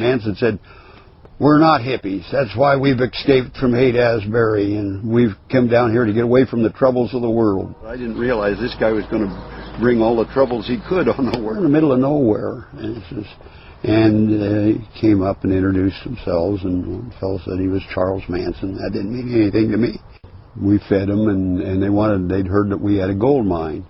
Manson said, "We're not hippies. That's why we've escaped from Haight-Ashbury, and we've come down here to get away from the troubles of the world." I didn't realize this guy was going to bring all the troubles he could on the world. We're in the middle of nowhere. And he came up and introduced themselves, and one fellow said he was Charles Manson. That didn't mean anything to me. We fed them, and they'd heard that we had a gold mine,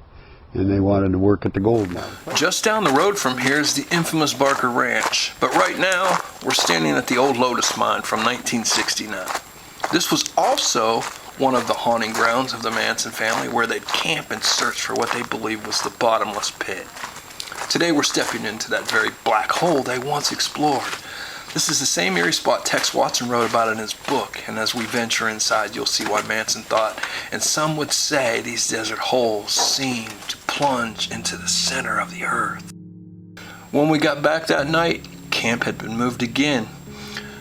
and they wanted to work at the gold mine. Just down the road from here is the infamous Barker Ranch, but right now we're standing at the old Lotus Mine from 1969. This was also one of the haunting grounds of the Manson family, where they'd camp and search for what they believed was the bottomless pit. Today we're stepping into that very black hole they once explored. This is the same eerie spot Tex Watson wrote about in his book, and as we venture inside, you'll see why Manson thought, and some would say, these desert holes seem to plunge into the center of the earth. When we got back that night, camp had been moved again.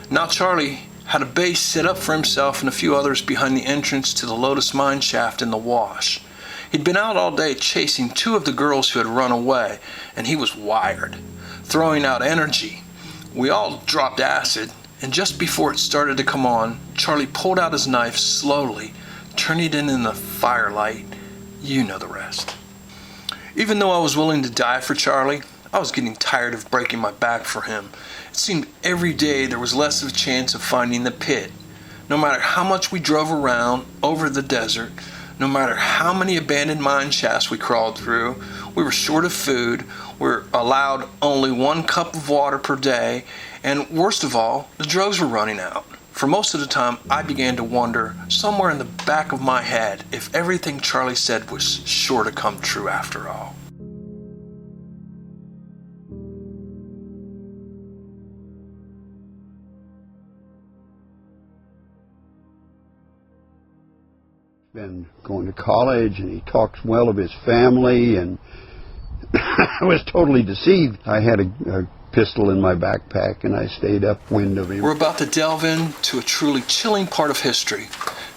Now Charlie had a base set up for himself and a few others behind the entrance to the Lotus Mine shaft in the wash. He'd been out all day chasing two of the girls who had run away, and he was wired, throwing out energy. We all dropped acid, and just before it started to come on, Charlie pulled out his knife slowly, turning it in the firelight. You know the rest. Even though I was willing to die for Charlie, I was getting tired of breaking my back for him. It seemed every day there was less of a chance of finding the pit. No matter how much we drove around over the desert, no matter how many abandoned mine shafts we crawled through, we were short of food, we were allowed only 1 cup of water per day, and worst of all, the drugs were running out. For most of the time, I began to wonder, somewhere in the back of my head, if everything Charlie said was sure to come true after all. Been going to college, and he talks well of his family, and I was totally deceived. I had a pistol in my backpack, and I stayed upwind of him. We're about to delve into a truly chilling part of history.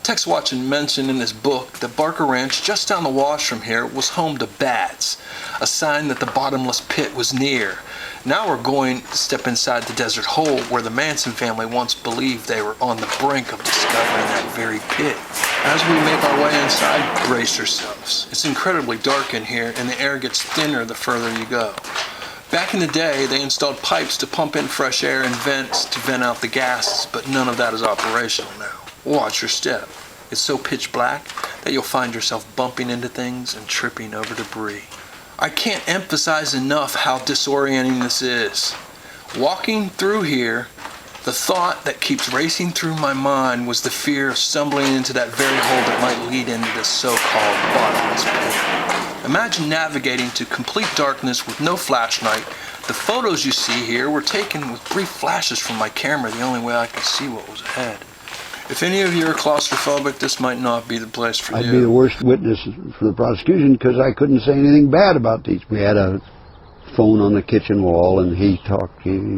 Tex Watson mentioned in his book that Barker Ranch, just down the wash from here, was home to bats, a sign that the bottomless pit was near. Now we're going to step inside the desert hole where the Manson family once believed they were on the brink of discovering that very pit. As we make our way inside, brace yourselves. It's incredibly dark in here, and the air gets thinner the further you go. Back in the day, they installed pipes to pump in fresh air and vents to vent out the gases, but none of that is operational now. Watch your step. It's so pitch black that you'll find yourself bumping into things and tripping over debris. I can't emphasize enough how disorienting this is. Walking through here, the thought that keeps racing through my mind was the fear of stumbling into that very hole that might lead into this so-called bottomless pit. Imagine navigating to complete darkness with no flashlight. The photos you see here were taken with brief flashes from my camera, the only way I could see what was ahead. If any of you are claustrophobic, this might not be the place for you. I'd be the worst witness for the prosecution because I couldn't say anything bad about these. We had a phone on the kitchen wall, and he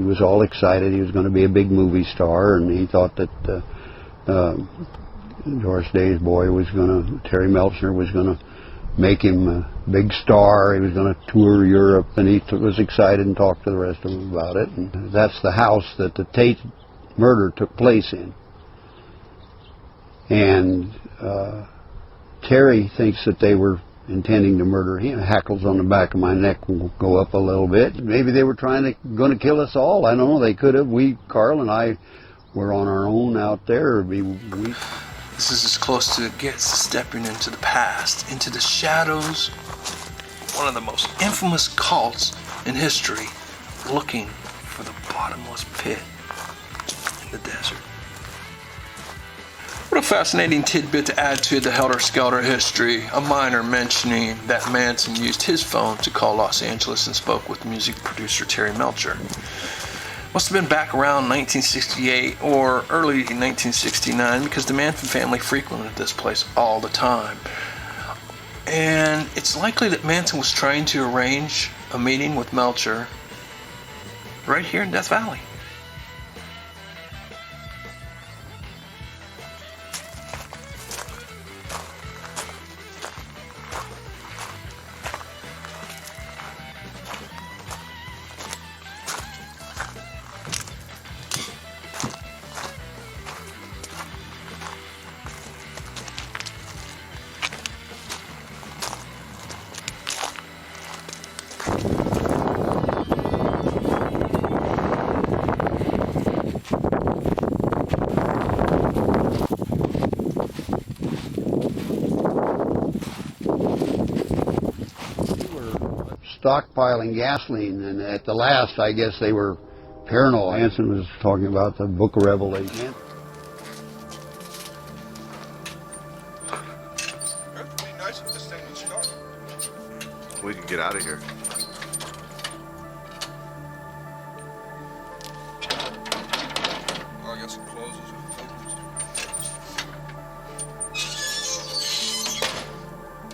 was all excited. He was going to be a big movie star, and he thought that Doris Day's boy Terry Melchner was going to make him a big star. He was going to tour Europe, and he was excited and talked to the rest of them about it. And that's the house that the Tate murder took place in. And Terry thinks that they were intending to murder him. Hackles on the back of my neck will go up a little bit. Maybe they were going to kill us all. I don't know. They could have. Carl and I were on our own out there. This is as close to it gets to stepping into the past, into the shadows, one of the most infamous cults in history, looking for the bottomless pit in the desert. What a fascinating tidbit to add to the Helter Skelter history. A miner mentioning that Manson used his phone to call Los Angeles and spoke with music producer Terry Melcher. Must have been back around 1968 or early 1969 because the Manson family frequented this place all the time. And it's likely that Manson was trying to arrange a meeting with Melcher right here in Death Valley. stockpiling gasoline, and at the last, I guess they were paranoid. Manson was talking about the Book of Revelation. It'd be nice if this thing would start. We can get out of here. Oh, I got some clothes.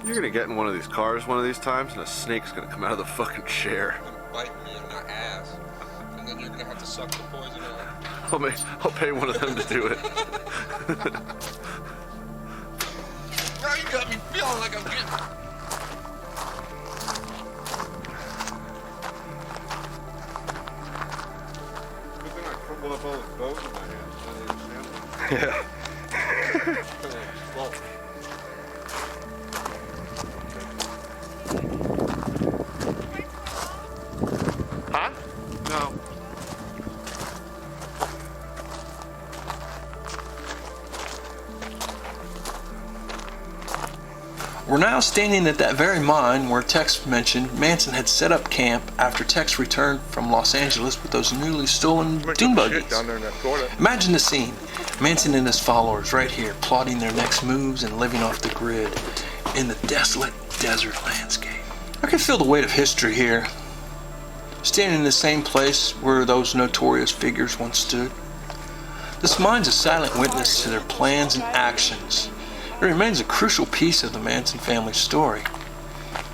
You're gonna get in one of these cars one of these times, and a snake's gonna come out of the fucking chair. And bite me in the ass. And then you're gonna have to suck the poison out. I'll pay one of them to do it. Now you got me feeling like I'm getting... Good thing I crumbled up all the bones in my hands. Yeah. Well, Huh? No. We're now standing at that very mine where Tex mentioned Manson had set up camp after Tex returned from Los Angeles with those newly stolen dune buggies. down there in that corner. Imagine the scene. Manson and his followers right here plotting their next moves and living off the grid in the desolate desert landscape. I can feel the weight of history here. Standing in the same place where those notorious figures once stood. This mine's a silent witness to their plans and actions. It remains a crucial piece of the Manson family story.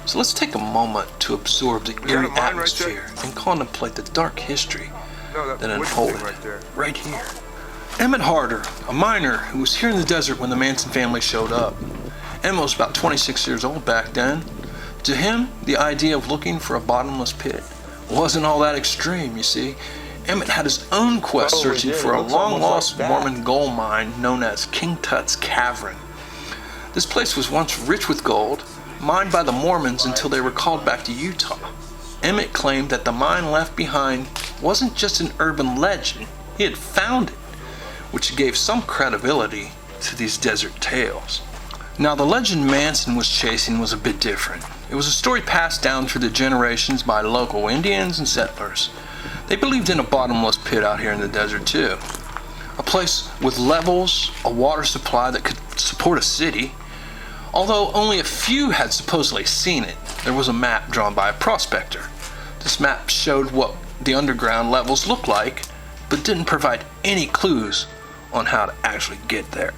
So let's take a moment to absorb the eerie atmosphere and contemplate the dark history that unfolded right here. Emmett Harder, a miner who was here in the desert when the Manson family showed up. Emmett was about 26 years old back then. To him, the idea of looking for a bottomless pit wasn't all that extreme, you see. Emmett had his own quest searching for a long-lost Mormon gold mine known as King Tut's Cavern. This place was once rich with gold, mined by the Mormons until they were called back to Utah. Emmett claimed that the mine left behind wasn't just an urban legend, he had found it, which gave some credibility to these desert tales. Now, the legend Manson was chasing was a bit different. It was a story passed down through the generations by local Indians and settlers. They believed in a bottomless pit out here in the desert too. A place with levels, a water supply that could support a city. Although only a few had supposedly seen it, there was a map drawn by a prospector. This map showed what the underground levels looked like, but didn't provide any clues on how to actually get there.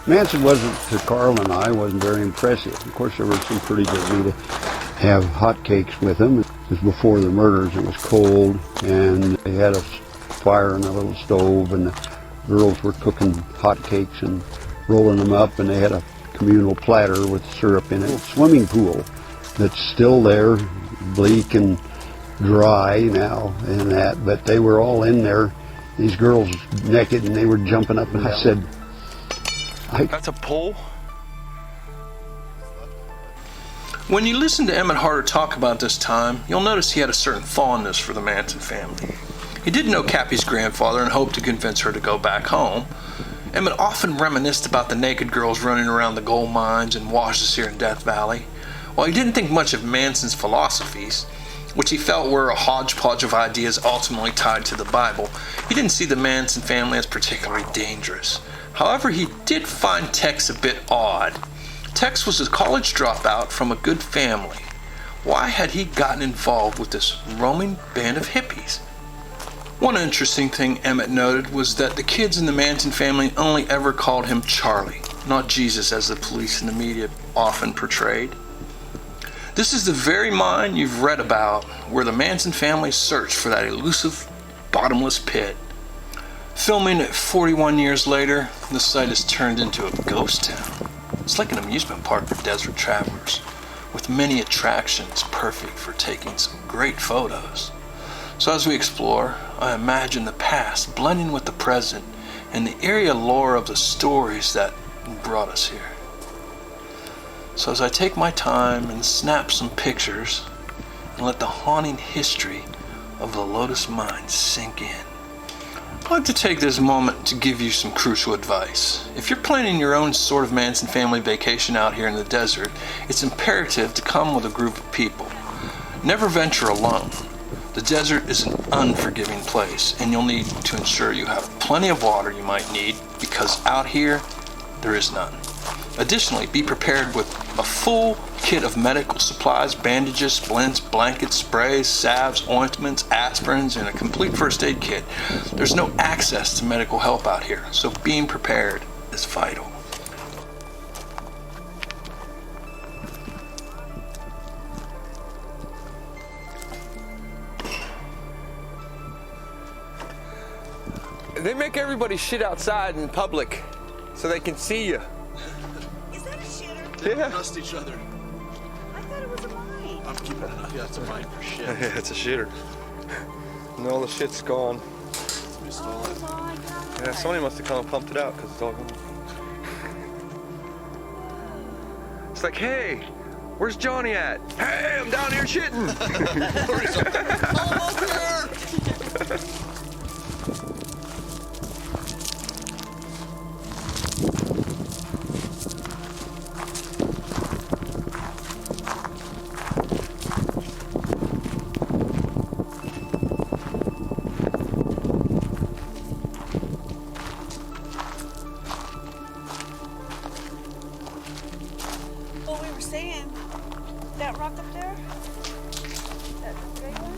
Manson wasn't, to Carl and I, wasn't very impressive. Of course, there was some pretty good need to have hot cakes with him. It was before the murders. It was cold, and they had a fire in a little stove, and the girls were cooking hot cakes and rolling them up, and they had a communal platter with syrup in it. A swimming pool that's still there, bleak and dry now and that, but they were all in there, these girls naked, and they were jumping up, and I said, That's a pole? When you listen to Emmett Harder talk about this time, you'll notice he had a certain fondness for the Manson family. He did know Cappy's grandfather and hoped to convince her to go back home. Emmett often reminisced about the naked girls running around the gold mines and washes here in Death Valley. While he didn't think much of Manson's philosophies, which he felt were a hodgepodge of ideas ultimately tied to the Bible, he didn't see the Manson family as particularly dangerous. However, he did find Tex a bit odd. Tex was a college dropout from a good family. Why had he gotten involved with this roaming band of hippies? One interesting thing Emmett noted was that the kids in the Manson family only ever called him Charlie. not Jesus as the police and the media often portrayed. This is the very mine you've read about, where the Manson family searched for that elusive, bottomless pit. Filming it 41 years later, the site has turned into a ghost town. It's like an amusement park for desert travelers, with many attractions perfect for taking some great photos. So as we explore, I imagine the past blending with the present and the area lore of the stories that brought us here. So as I take my time and snap some pictures and let the haunting history of the Lotus Mine sink in, I'd like to take this moment to give you some crucial advice. If you're planning your own sort of Manson family vacation out here in the desert, it's imperative to come with a group of people. Never venture alone. The desert is an unforgiving place, and you'll need to ensure you have plenty of water you might need, because out here, there is none. Additionally, be prepared with a full kit of medical supplies, bandages, splints, blankets, sprays, salves, ointments, aspirins, and a complete first aid kit. There's no access to medical help out here, so being prepared is vital. They make everybody shit outside in public so they can see you. Is that a shitter? Yeah. They trust each other. I thought it was a mine. I'm keeping it up. Yeah, it's a mine for shit. Yeah, it's a shitter. And all the shit's gone. Oh my God. Yeah, somebody must have come and pumped it out because it's all gone. It's like, hey, where's Johnny at? Hey, I'm down here shitting. Well, we were saying, that rock up there? That gray one?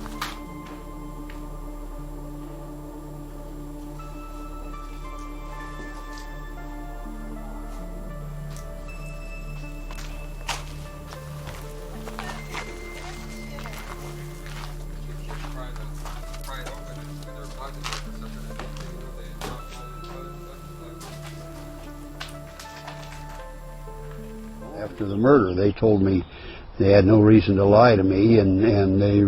After the murder, they told me they had no reason to lie to me, and they,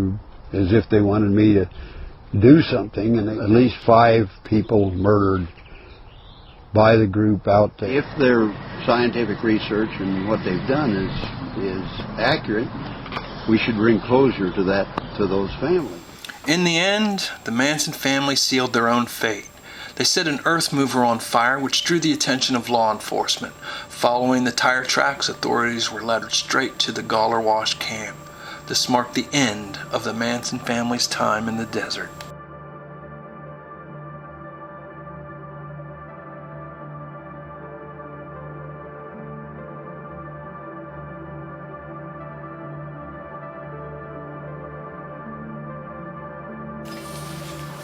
as if they wanted me to do something, and at least 5 people murdered by the group out there. If their scientific research and what they've done is accurate, we should bring closure to those families. In the end, the Manson family sealed their own fate. They set an earth mover on fire, which drew the attention of law enforcement. Following the tire tracks, authorities were led straight to the Gawler Wash camp. This marked the end of the Manson family's time in the desert.